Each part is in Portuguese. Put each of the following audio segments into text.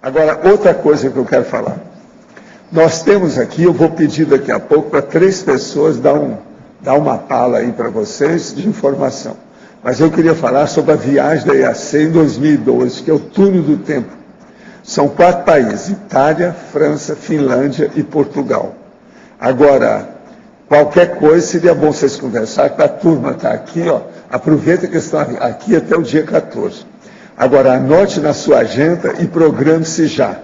Agora, outra coisa que eu quero falar. Nós temos aqui, eu vou pedir daqui a pouco para 3 pessoas dar uma pala aí para vocês de informação. Mas eu queria falar sobre a viagem da IAC em 2012, que é o túnel do tempo. São 4 países, Itália, França, Finlândia e Portugal. Agora, qualquer coisa seria bom vocês conversarem, para a turma estar aqui, ó, aproveita que estão aqui até o dia 14. Agora, anote na sua agenda e programe-se já.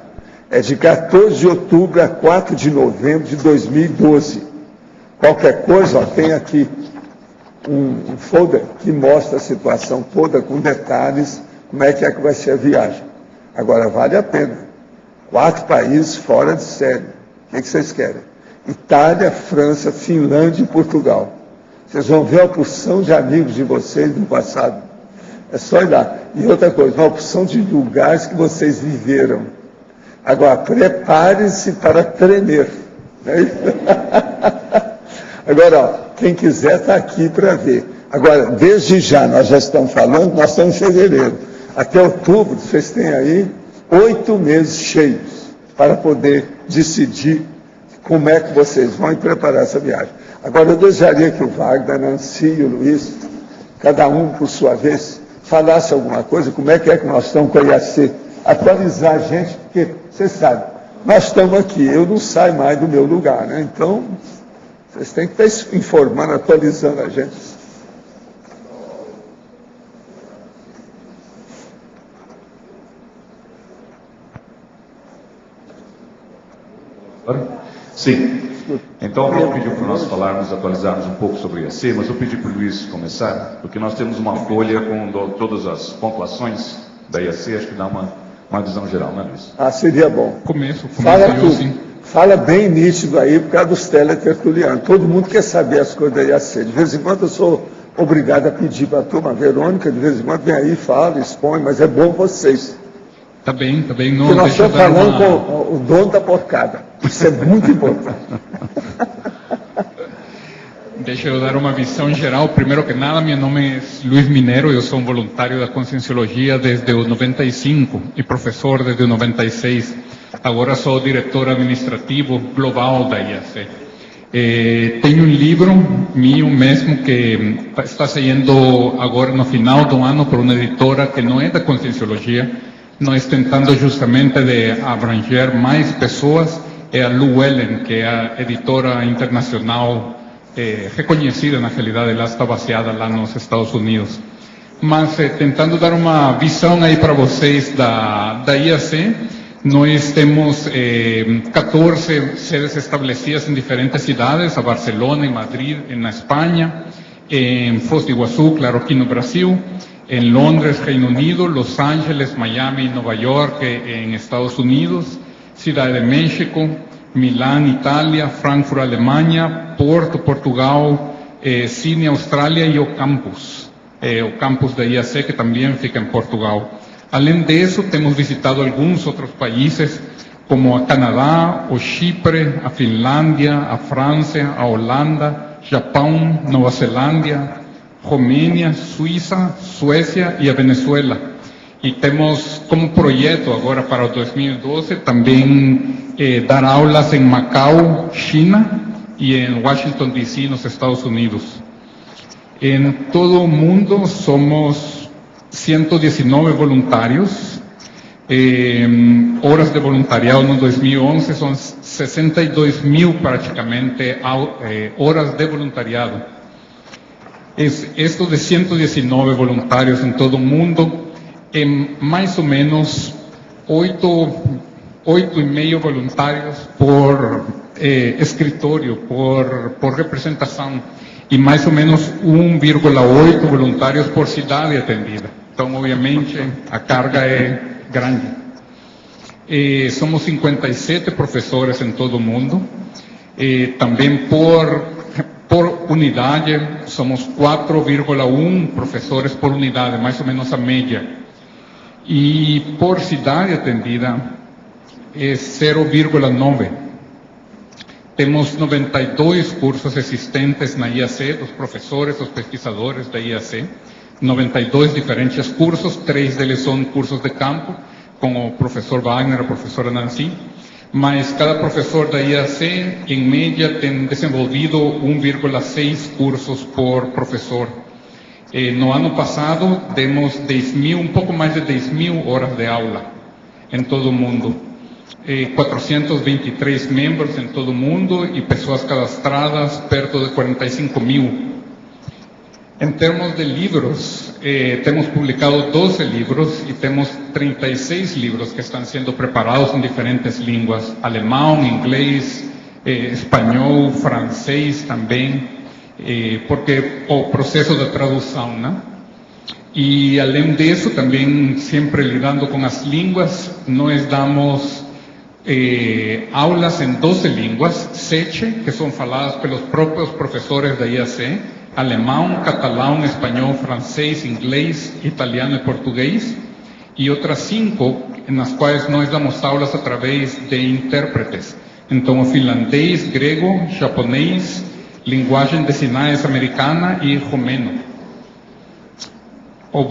É de 14 de outubro a 4 de novembro de 2012. Qualquer coisa, ó, tem aqui um folder que mostra a situação toda, com detalhes, como é que vai ser a viagem. Agora, vale a pena. 4 países fora de série. O que vocês querem? Itália, França, Finlândia e Portugal. Vocês vão ver a opção de amigos de vocês do passado. É só ir lá. E outra coisa, uma opção de lugares que vocês viveram. Agora, prepare-se para tremer. Agora, ó, quem quiser está aqui para ver. Agora, desde já, nós já estamos falando, nós estamos em fevereiro. Até outubro, vocês têm aí 8 meses cheios para poder decidir como é que vocês vão preparar essa viagem. Agora, eu desejaria que o Wagner, a Nancy e o Luiz, cada um por sua vez, falasse alguma coisa, como é que nós estamos com a IAC, atualizar a gente, porque, vocês sabem, nós estamos aqui, eu não saio mais do meu lugar, né? Então, vocês têm que estar informando, atualizando a gente. Sim. Então, eu pedi para nós falarmos, atualizarmos um pouco sobre o IAC, mas eu pedi para o Luiz começar, porque nós temos uma folha com todas as pontuações da IAC, acho que dá uma visão geral, né, Luiz? Ah, seria bom. Começo Fala eu, tudo. sim. Fala bem nítido aí, por causa dos teletertulianos. Todo mundo quer saber as coisas da IAC. De vez em quando eu sou obrigado a pedir para a turma. A Verônica, de vez em quando, vem aí, fala, expõe, mas é bom vocês. Tá bem. Porque nós estamos falando com o dono da porcada. Isso é muito importante. Deixa eu dar uma visão geral. Primeiro que nada, meu nome é Luiz Minero, eu sou um voluntário da Conscienciologia desde o 95 e professor desde o 96. Agora sou diretor administrativo global da IAC. Tenho um livro meu mesmo que está saindo agora no final do ano por uma editora que não é da Conscienciologia. Nós tentando justamente de abranger mais pessoas. É a Llewellyn, que é a editora internacional reconhecida, na realidade, ela está baseada lá nos Estados Unidos. Mas tentando dar uma visão aí para vocês da IAC, nós temos 14 sedes estabelecidas em diferentes cidades, a Barcelona, em Madrid, na Espanha, em Foz do Iguaçu, claro, aqui no Brasil, em Londres, Reino Unido, Los Ángeles, Miami e Nova York, em Estados Unidos, Cidade de México, Milán, Itália, Frankfurt, Alemanha, Porto, Portugal, Sydney, Austrália e o campus da IAC, que também fica em Portugal. Além disso, temos visitado alguns outros países, como a Canadá, o Chipre, a Finlândia, a França, a Holanda, Japão, Nova Zelândia, Romênia, Suíça, Suécia e a Venezuela. E temos como projeto agora para o 2012 também dar aulas em Macau, China, e em Washington, D.C., nos Estados Unidos. Em todo o mundo somos 119 voluntários. Horas de voluntariado no 2011 são 62.000 praticamente horas de voluntariado. Esto de 119 voluntários em todo o mundo, mais ou menos 8,5 voluntários por escritório, por representação, e mais ou menos 1,8 voluntários por cidade atendida. Então, obviamente, a carga é grande. Somos 57 professores em todo o mundo. Também por unidade, somos 4,1 professores por unidade, mais ou menos a média. E por cidade atendida, é 0,9. Temos 92 cursos existentes na IAC, dos professores, dos pesquisadores da IAC. 92 diferentes cursos, 3 deles são cursos de campo. com o professor Wagner, a professora Nancy, mas cada professor da IAC, em média, tem desenvolvido 1,6 cursos por professor. No ano passado, demos 10.000, um pouco mais de 10.000 horas de aula em todo o mundo. 423 membros em todo o mundo e pessoas cadastradas perto de 45.000. Em termos de livros, temos publicado 12 livros e temos 36 livros que estão sendo preparados em diferentes línguas: alemão, inglês, espanhol, francês também, porque o processo de tradução, né? E além disso, também sempre lidando com as línguas, nós damos aulas em 12 línguas, 7 que são faladas pelos próprios professores da IAC: alemão, catalão, espanhol, francês, inglês, italiano e português, e outras 5 nas quais nós damos aulas através de intérpretes. Então, o finlandês, grego, japonês, linguagem de sinais americana e romeno. O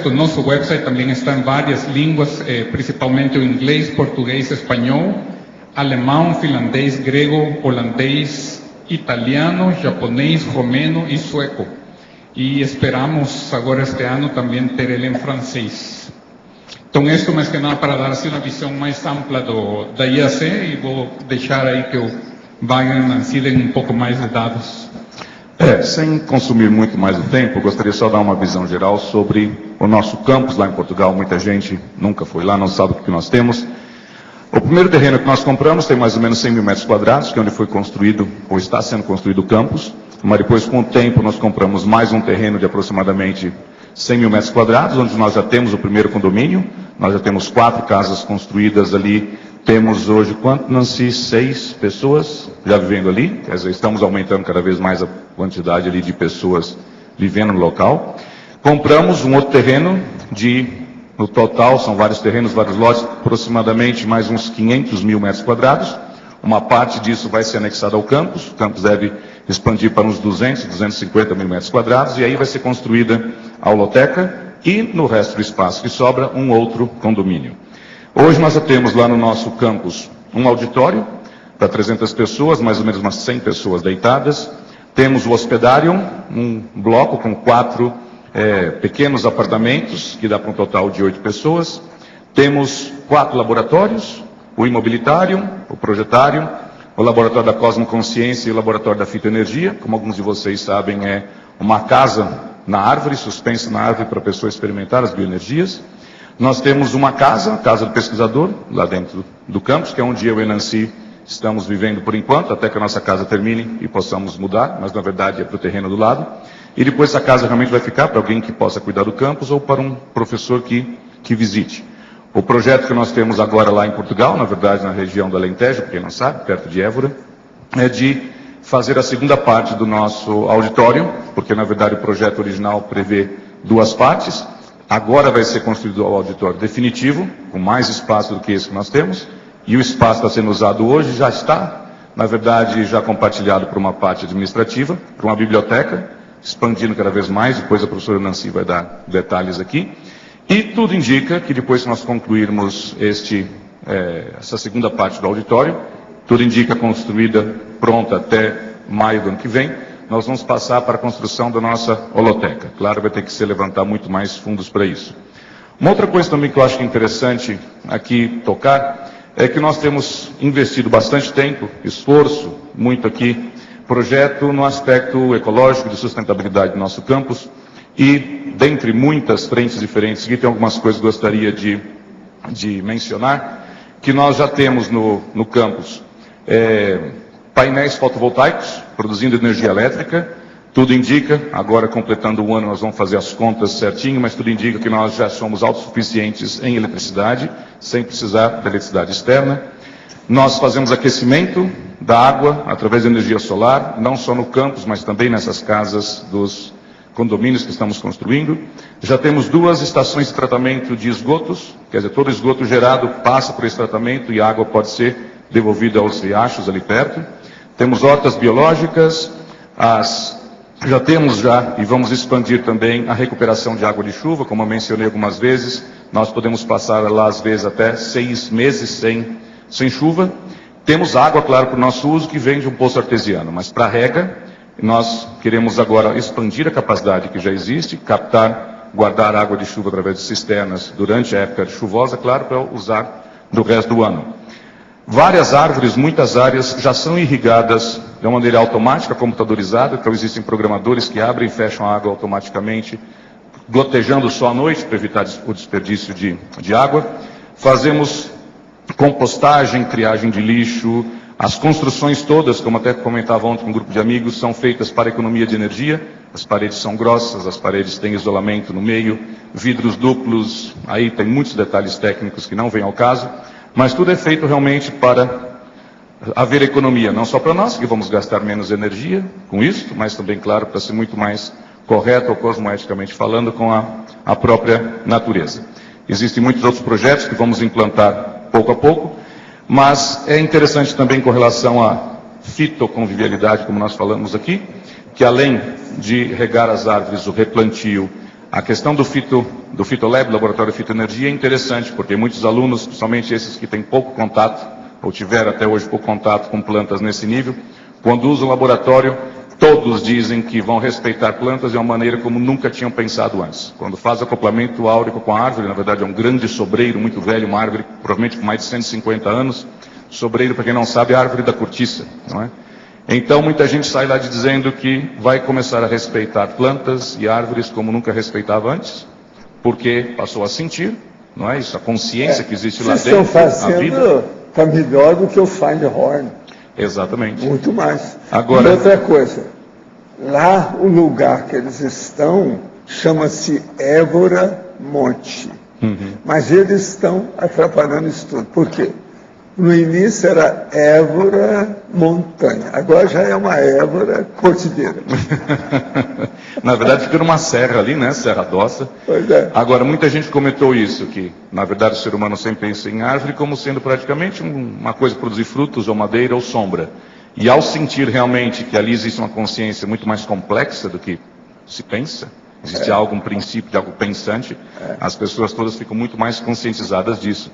nosso website também está em várias línguas, principalmente o inglês, português, espanhol, alemão, finlandês, grego, holandês, italiano, japonês, romeno e sueco. E esperamos agora este ano também ter ele em francês. Então, isso mais que nada para dar assim, uma visão mais ampla da IAC, e vou deixar aí que o Wagner e Nancy deem um pouco mais de dados. Sem consumir muito mais o tempo, gostaria só de dar uma visão geral sobre o nosso campus lá em Portugal. Muita gente nunca foi lá, não sabe o que nós temos. O primeiro terreno que nós compramos tem mais ou menos 100 mil metros quadrados, que é onde foi construído, ou está sendo construído o campus. Mas depois, com o tempo, nós compramos mais um terreno de aproximadamente 100 mil metros quadrados, onde nós já temos o primeiro condomínio. Nós já temos 4 casas construídas ali. Temos hoje, quanto, Nancy? 6 pessoas já vivendo ali. Quer dizer, estamos aumentando cada vez mais a quantidade ali de pessoas vivendo no local. Compramos um outro terreno no total, são vários terrenos, vários lotes, aproximadamente mais uns 500 mil metros quadrados. Uma parte disso vai ser anexada ao campus. O campus deve expandir para uns 200, 250 mil metros quadrados. E aí vai ser construída a holoteca e, no resto do espaço que sobra, um outro condomínio. Hoje nós já temos lá no nosso campus um auditório para 300 pessoas, mais ou menos umas 100 pessoas deitadas. Temos o hospedário, um bloco com 4 pequenos apartamentos, que dá para um total de 8 pessoas. Temos 4 laboratórios, o imobilitário, o projetário, o laboratório da cosmoconsciência e o laboratório da fitoenergia. Como alguns de vocês sabem, é uma casa na árvore, suspensa na árvore para a pessoa experimentar as bioenergias. Nós temos uma casa do pesquisador, lá dentro do campus, que é onde eu e Nancy estamos vivendo por enquanto, até que a nossa casa termine e possamos mudar, mas na verdade é para o terreno do lado. E depois essa casa realmente vai ficar para alguém que possa cuidar do campus ou para um professor que visite. O projeto que nós temos agora lá em Portugal, na verdade na região do Alentejo, para quem não sabe, perto de Évora, é de fazer a segunda parte do nosso auditório, porque na verdade o projeto original prevê 2 partes. Agora vai ser construído o auditório definitivo, com mais espaço do que esse que nós temos, e o espaço está sendo usado hoje, já está, na verdade, já compartilhado por uma parte administrativa, por uma biblioteca, expandindo cada vez mais. Depois a professora Nancy vai dar detalhes aqui. E tudo indica que depois que nós concluirmos essa segunda parte do auditório, tudo indica construída, pronta até maio do ano que vem, nós vamos passar para a construção da nossa holoteca. Claro, vai ter que se levantar muito mais fundos para isso. Uma outra coisa também que eu acho interessante aqui tocar, é que nós temos investido bastante tempo, esforço, muito aqui, projeto no aspecto ecológico de sustentabilidade do nosso campus, e dentre muitas frentes diferentes, aqui tem algumas coisas que eu gostaria de mencionar, que nós já temos no campus. Painéis fotovoltaicos, produzindo energia elétrica. Tudo indica, agora completando o ano nós vamos fazer as contas certinho, mas tudo indica que nós já somos autossuficientes em eletricidade, sem precisar da eletricidade externa. Nós fazemos aquecimento da água através de energia solar, não só no campus, mas também nessas casas dos condomínios que estamos construindo. Já temos 2 estações de tratamento de esgotos, quer dizer, todo esgoto gerado passa por esse tratamento e a água pode ser devolvida aos riachos ali perto. Temos hortas biológicas, as Já temos e vamos expandir também a recuperação de água de chuva, como eu mencionei algumas vezes. Nós podemos passar lá, às vezes, até 6 meses sem chuva. Temos água, claro, para o nosso uso, que vem de um poço artesiano, mas para rega, nós queremos agora expandir a capacidade que já existe, guardar água de chuva através de cisternas durante a época chuvosa, claro, para usar no resto do ano. Várias árvores, muitas áreas já são irrigadas de uma maneira automática, computadorizada, então existem programadores que abrem e fecham a água automaticamente, gotejando só à noite para evitar o desperdício de água. Fazemos compostagem, triagem de lixo, as construções todas, como até comentava ontem com um grupo de amigos, são feitas para economia de energia. As paredes são grossas, as paredes têm isolamento no meio, vidros duplos, aí tem muitos detalhes técnicos que não vêm ao caso, mas tudo é feito realmente para haver economia, não só para nós, que vamos gastar menos energia com isso, mas também, claro, para ser muito mais correto, ou cosmoeticamente falando, com a própria natureza. Existem muitos outros projetos que vamos implantar pouco a pouco, mas é interessante também com relação à fitoconvivialidade, como nós falamos aqui, que além de regar as árvores, o replantio, a questão do Fitolab, Laboratório de Fitoenergia, é interessante, porque muitos alunos, principalmente esses que têm pouco contato, ou tiveram até hoje pouco contato com plantas nesse nível, quando usam o laboratório, todos dizem que vão respeitar plantas de uma maneira como nunca tinham pensado antes. Quando faz acoplamento áurico com a árvore, na verdade é um grande sobreiro, muito velho, uma árvore provavelmente com mais de 150 anos. Sobreiro, para quem não sabe, é a árvore da cortiça, não é? Então, muita gente sai lá dizendo que vai começar a respeitar plantas e árvores como nunca respeitava antes, porque passou a sentir, não é isso? A consciência que existe lá dentro, a vida. Está melhor do que o Findhorn. Exatamente. Muito mais. Agora, e outra coisa, lá o lugar que eles estão chama-se Évora Monte. Mas eles estão atrapalhando isso tudo. Por quê? No início era Évora Montanha, agora já é uma Évora Cordilheira. Na verdade fica numa serra ali, né? Serra d'Ossa. Pois é. Agora, muita gente comentou isso, que na verdade o ser humano sempre pensa em árvore como sendo praticamente uma coisa para produzir frutos, ou madeira, ou sombra. E ao sentir realmente que ali existe uma consciência muito mais complexa do que se pensa, existe algo, um princípio de algo pensante, as pessoas todas ficam muito mais conscientizadas disso.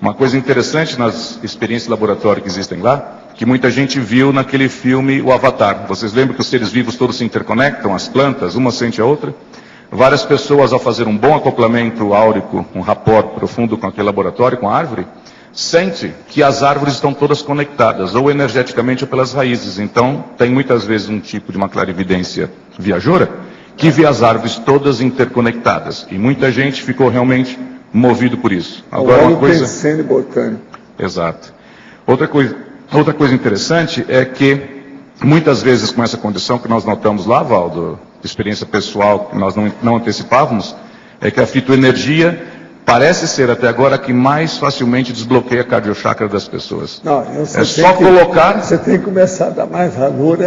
Uma coisa interessante nas experiências de laboratório que existem lá, que muita gente viu naquele filme O Avatar. Vocês lembram que os seres vivos todos se interconectam, as plantas, uma sente a outra? Várias pessoas, ao fazer um bom acoplamento áurico, um rapport profundo com aquele laboratório, com a árvore, sente que as árvores estão todas conectadas, ou energeticamente ou pelas raízes. Então, tem muitas vezes um tipo de uma clarividência viajoura, que vê as árvores todas interconectadas. E muita gente ficou realmente movido por isso. Agora, uma coisa... pensando em botânico. Exato. Outra coisa interessante é que, muitas vezes com essa condição que nós notamos lá, Valdo, experiência pessoal que nós não antecipávamos, é que a fitoenergia parece ser até agora a que mais facilmente desbloqueia a cardiochakra das pessoas. Não, é só colocar... Você tem que começar a dar mais valor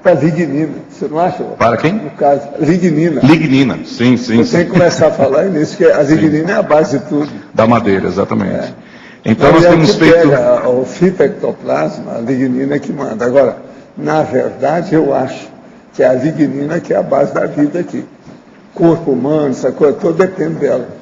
para a lignina, você não acha? Para quem? No caso, lignina. Lignina, sim. Você tem que começar a falar nisso, que a lignina é a base de tudo. Da madeira, exatamente. Então nós temos feito... Pega o fitoectoplasma, a lignina que manda. Agora, na verdade, eu acho que é a lignina que é a base da vida aqui. Corpo humano, essa coisa toda depende dela.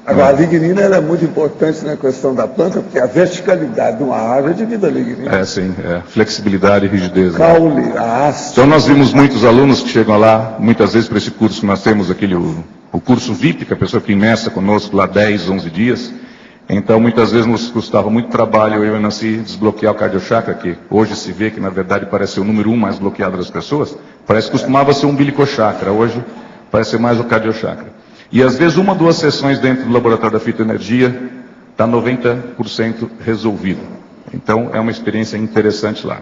Agora, a lignina ela é muito importante na questão da planta, porque a verticalidade de uma árvore é devido à lignina. Sim, flexibilidade e rigidez. Caule, a haste. Então nós vimos muitos alunos que chegam lá, muitas vezes para esse curso que nós temos, o curso VIP, que a pessoa fica imersa conosco lá 10, 11 dias. Então, muitas vezes nos custava muito trabalho, eu e Nancy, desbloquear o cardiochakra, que hoje se vê que, na verdade, parece ser o número 1 mais bloqueado das pessoas. Parece que costumava ser um umbilicochakra, hoje parece ser mais o cardiochakra. E, às vezes, 1 ou 2 sessões dentro do laboratório da fitoenergia está 90% resolvido. Então, é uma experiência interessante lá.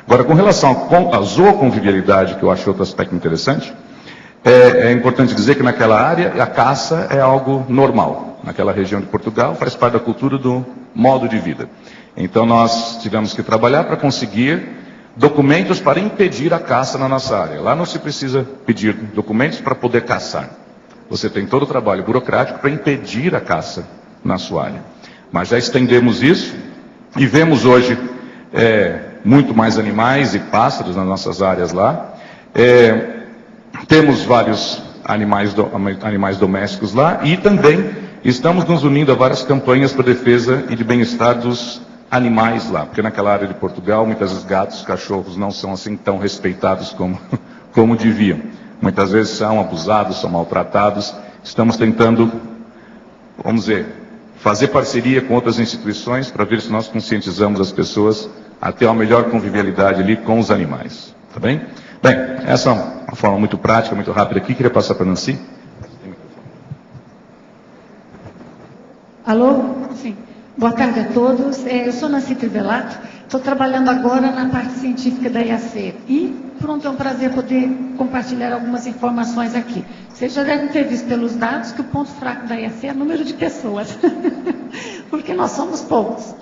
Agora, com relação à zooconvivialidade, que eu acho outro aspecto interessante, é importante dizer que naquela área a caça é algo normal. Naquela região de Portugal faz parte da cultura do modo de vida. Então nós tivemos que trabalhar para conseguir documentos para impedir a caça na nossa área. Lá não se precisa pedir documentos para poder caçar. Você tem todo o trabalho burocrático para impedir a caça na sua área. Mas já estendemos isso e vemos hoje muito mais animais e pássaros nas nossas áreas lá. temos vários animais domésticos lá e também estamos nos unindo a várias campanhas para defesa e de bem-estar dos animais lá, porque naquela área de Portugal, muitas vezes gatos, cachorros não são assim tão respeitados como deviam. Muitas vezes são abusados, são maltratados. Estamos tentando, vamos dizer, fazer parceria com outras instituições para ver se nós conscientizamos as pessoas a ter uma melhor convivialidade ali com os animais. Tá bem? Bem, essa é uma forma muito prática, muito rápida aqui. Queria passar para a Nancy. Alô? Sim. Boa tarde a todos. Eu sou Nancy Trivelato. Estou trabalhando agora na parte científica da IAC. E, pronto, é um prazer poder compartilhar algumas informações aqui. Vocês já devem ter visto pelos dados que o ponto fraco da IAC é o número de pessoas. Porque nós somos poucos.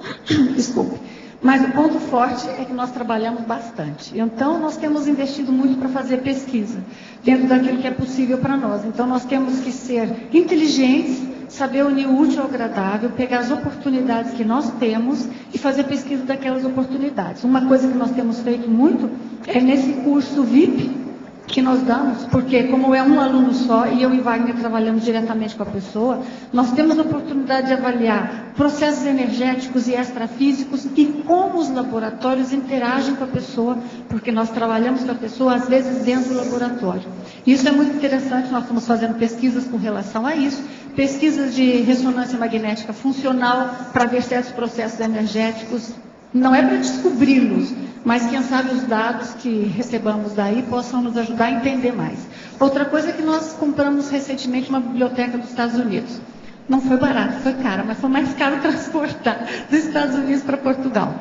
Desculpe. Mas o ponto forte é que nós trabalhamos bastante. Então, nós temos investido muito para fazer pesquisa, dentro daquilo que é possível para nós. Então, nós temos que ser inteligentes, saber unir o útil ao agradável, pegar as oportunidades que nós temos e fazer pesquisa daquelas oportunidades. Uma coisa que nós temos feito muito é nesse curso VIP que nós damos, porque como é um aluno só e eu e Wagner trabalhamos diretamente com a pessoa, nós temos a oportunidade de avaliar processos energéticos e extrafísicos e como os laboratórios interagem com a pessoa, porque nós trabalhamos com a pessoa às vezes dentro do laboratório. Isso é muito interessante, nós estamos fazendo pesquisas com relação a isso, pesquisas de ressonância magnética funcional para ver certos processos energéticos. Não é para descobri-los, mas quem sabe os dados que recebamos daí possam nos ajudar a entender mais. Outra coisa é que nós compramos recentemente uma biblioteca dos Estados Unidos. Não foi barato, foi cara, mas foi mais caro transportar dos Estados Unidos para Portugal.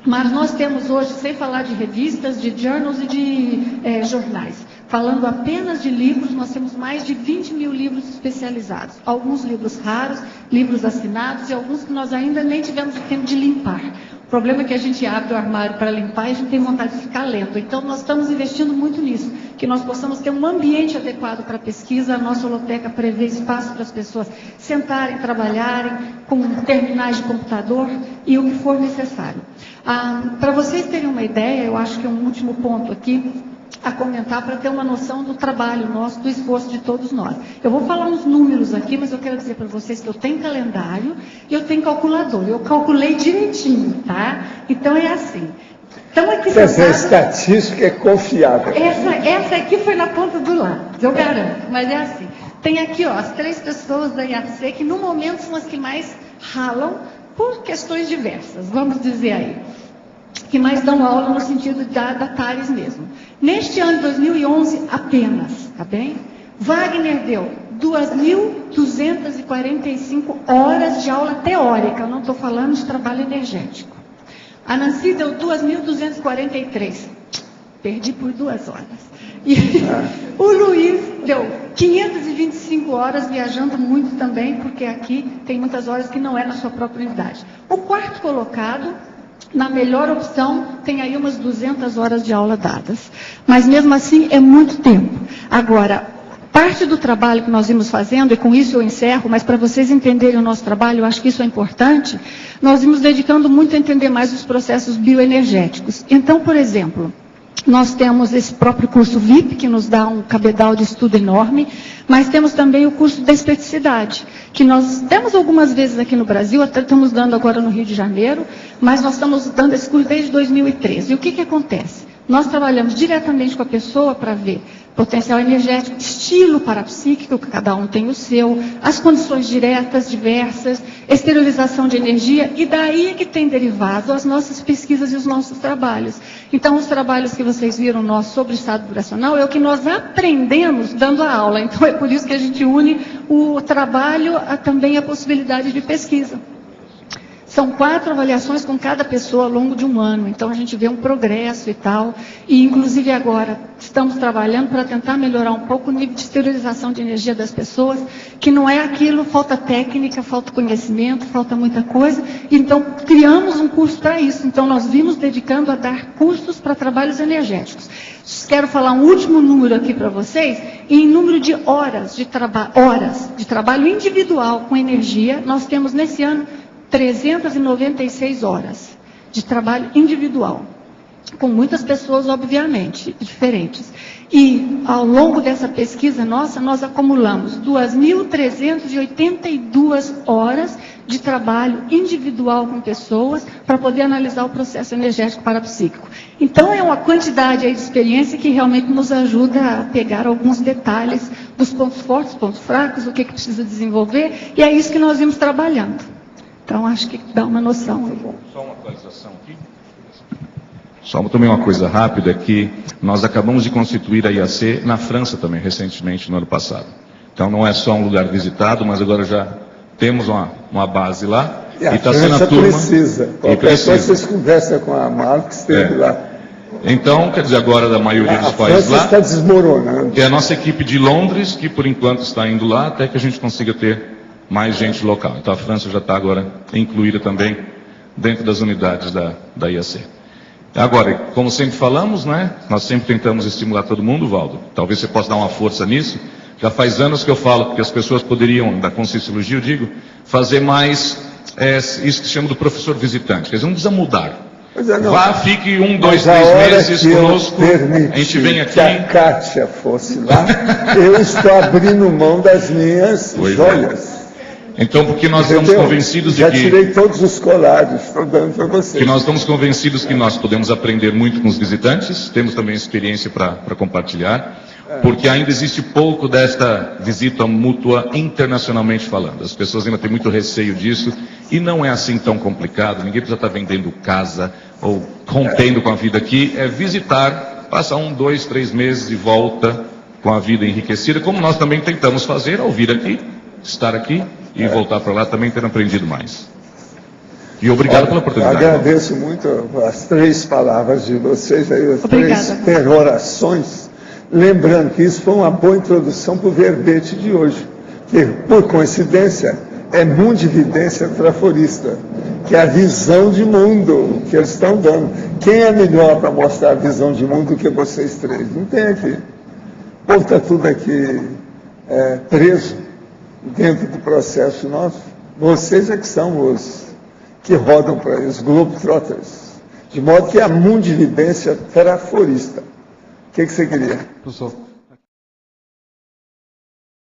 Mas nós temos hoje, sem falar de revistas, de journals e de jornais, falando apenas de livros, nós temos mais de 20 mil livros especializados. Alguns livros raros, livros assinados e alguns que nós ainda nem tivemos o tempo de limpar. O problema é que a gente abre o armário para limpar e a gente tem vontade de ficar lendo. Então, nós estamos investindo muito nisso, que nós possamos ter um ambiente adequado para a pesquisa. A nossa holoteca prevê espaço para as pessoas sentarem, trabalharem, com terminais de computador e o que for necessário. Para vocês terem uma ideia, eu acho que um último ponto aqui a comentar para ter uma noção do trabalho nosso, do esforço de todos nós. Eu vou falar uns números aqui, mas eu quero dizer para vocês que eu tenho calendário e eu tenho calculador. Eu calculei direitinho, tá? Então é assim. Então aqui essa estatística é confiável. Essa aqui foi na ponta do lápis, eu garanto, mas é assim. Tem aqui, ó, as 3 pessoas da IAC que no momento são as que mais ralam por questões diversas, vamos dizer aí. Que mais dão aula no sentido da TARES mesmo. Neste ano de 2011, apenas, tá bem? Wagner deu 2.245 horas de aula teórica, eu não estou falando de trabalho energético. A Nancy deu 2.243, perdi por 2 horas. E o Luiz deu 525 horas, viajando muito também, porque aqui tem muitas horas que não é na sua própria unidade. O quarto colocado, na melhor opção, tem aí umas 200 horas de aula dadas. Mas mesmo assim é muito tempo. Agora, parte do trabalho que nós vimos fazendo, e com isso eu encerro, mas para vocês entenderem o nosso trabalho, eu acho que isso é importante, nós vimos dedicando muito a entender mais os processos bioenergéticos. Então, por exemplo, nós temos esse próprio curso VIP, que nos dá um cabedal de estudo enorme, mas temos também o curso da especificidade, que nós demos algumas vezes aqui no Brasil, até estamos dando agora no Rio de Janeiro, mas nós estamos dando esse curso desde 2013. E o que acontece? Nós trabalhamos diretamente com a pessoa para ver potencial energético, estilo parapsíquico, que cada um tem o seu, as condições diretas, diversas, esterilização de energia, e daí é que tem derivado as nossas pesquisas e os nossos trabalhos. Então, os trabalhos que vocês viram nossos sobre estado vibracional é o que nós aprendemos dando a aula. Então, é por isso que a gente une o trabalho também a possibilidade de pesquisa. São 4 avaliações com cada pessoa ao longo de um ano, então a gente vê um progresso e tal, e inclusive agora estamos trabalhando para tentar melhorar um pouco o nível de esterilização de energia das pessoas, que não é aquilo, falta técnica, falta conhecimento, falta muita coisa, então criamos um curso para isso, então nós vimos dedicando a dar cursos para trabalhos energéticos. Quero falar um último número aqui para vocês, e em número de horas de trabalho individual com energia, nós temos nesse ano 396 horas de trabalho individual. com muitas pessoas, obviamente, diferentes. E, ao longo dessa pesquisa nossa, nós acumulamos 2.382 horas de trabalho individual com pessoas para poder analisar o processo energético parapsíquico. Então, é uma quantidade aí de experiência que realmente nos ajuda a pegar alguns detalhes dos pontos fortes, pontos fracos, o que precisa desenvolver, e é isso que nós vimos trabalhando. Então, acho que dá uma noção. Só uma atualização aqui. Só também uma coisa rápida, que nós acabamos de constituir a IAC na França também, recentemente, no ano passado. Então não é só um lugar visitado, mas agora já temos uma base lá. E a está França sendo a turma. Precisa. Qualquer coisa vocês conversam com a Marx, esteve lá. Então, quer dizer, agora da maioria dos países lá, está desmoronando. é a nossa equipe de Londres, que por enquanto está indo lá, até que a gente consiga ter mais gente local. Então a França já está agora incluída também dentro das unidades da IAC. Agora, como sempre falamos, né, nós sempre tentamos estimular todo mundo, Valdo. Talvez você possa dar uma força nisso. Já faz anos que eu falo que as pessoas poderiam, da Conscienciologia, eu digo, fazer mais isso que se chama do professor visitante. Quer dizer, não precisa mudar. Vá, fique 1, 2, 3 meses conosco. A gente vem aqui. Se a Kátia fosse lá, eu estou abrindo mão das minhas joias. Então, porque nós estamos convencidos de que... Já tirei todos os colares, estou dando para vocês. Que nós estamos convencidos que nós podemos aprender muito com os visitantes, temos também experiência para compartilhar, porque ainda existe pouco desta visita mútua internacionalmente falando. As pessoas ainda têm muito receio disso, e não é assim tão complicado, ninguém precisa estar vendendo casa ou rompendo com a vida aqui, é visitar, passar 1, 2, 3 meses e volta com a vida enriquecida, como nós também tentamos fazer ao vir aqui, estar aqui e voltar para lá, também ter aprendido mais. E obrigado pela oportunidade. Agradeço muito as 3 palavras de vocês, aí, as 3 perorações, lembrando que isso foi uma boa introdução para o verbete de hoje, que, por coincidência, é mundividência traforista, que é a visão de mundo que eles estão dando. Quem é melhor para mostrar a visão de mundo do que vocês 3? Não tem aqui. O povo está tudo aqui preso dentro do processo nosso. Vocês é que são os que rodam para os Globetrotters. De modo que é a mundividência traforista. O que você queria? Professor,